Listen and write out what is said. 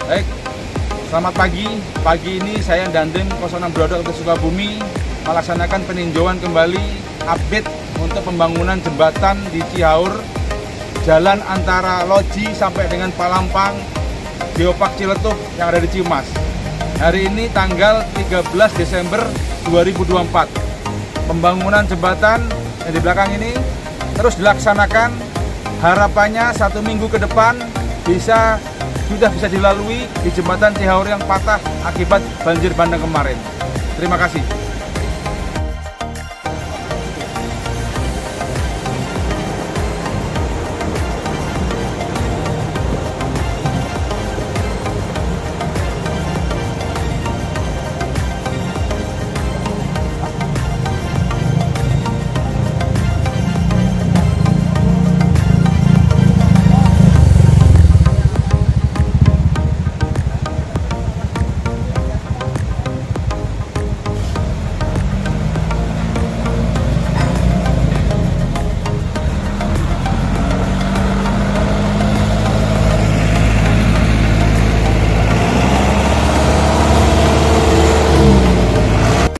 Baik, selamat pagi. Pagi ini saya Dandim 0622 untuk Sukabumi melaksanakan peninjauan kembali update untuk pembangunan jembatan di Cihaur, jalan antara Loji sampai dengan Palampang, Geopark Ciletuh yang ada di Cimas. Hari ini tanggal 13 Desember 2024. Pembangunan jembatan yang di belakang ini terus dilaksanakan. Harapannya 1 minggu ke depan sudah bisa dilalui di jembatan Cihaur yang patah akibat banjir bandang kemarin. Terima kasih.